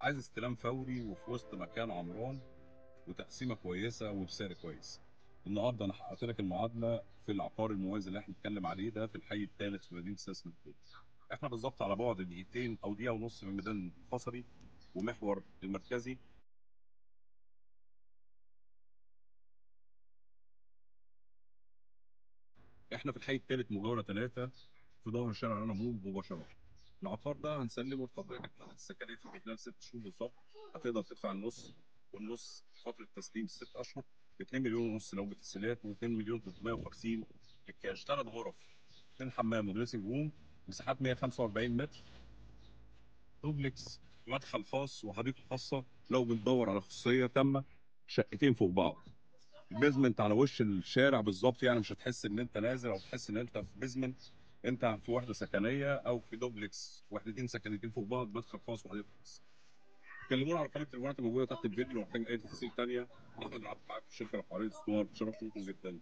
عايز استلام فوري وفي وسط مكان عمران وتقسيمه كويسه وبسعر كويس. النهارده انا حققت لك المعادله في العقار الموازي اللي احنا بنتكلم عليه ده في الحي الثالث في مدينه سياسة الكويت. احنا بالظبط على بعد دقيقتين او دقيقه ونص من ميدان الحصري ومحور المركزي. احنا في الحي الثالث مجاوره ثلاثه في ظهر شارع العبور مباشره. العقار ده هنسلمه لحضرتك بعد السكنيه في خلال 6 شهور بالظبط. هتقدر تدفع النص والنص فتره تسليم 6 اشهر ب 2 مليون ونص لو بتسهيلات و2 مليون 350 الكاش. 3 غرف، 2 حمام ودريسنج روم، مساحات 145 متر، دوبلكس، مدخل خاص وحديقه خاصه. لو بتدور على خصوصيه تامه، شقتين فوق بعض، بيزمنت على وش الشارع بالظبط، يعني مش هتحس ان انت نازل او تحس ان انت في بيزمنت. انت في وحده سكنيه او في دوبلكس، وحدتين سكنتين فوق بعض، مدخل خاص وحديقه خاص. كلمونا على قناه التليفونات الموجوده تحت الفيديو لو محتاج اي تفاصيل ثانيه. احمد عبد معاك في الشركه العقاريه استثمار، شرف لكم جدا.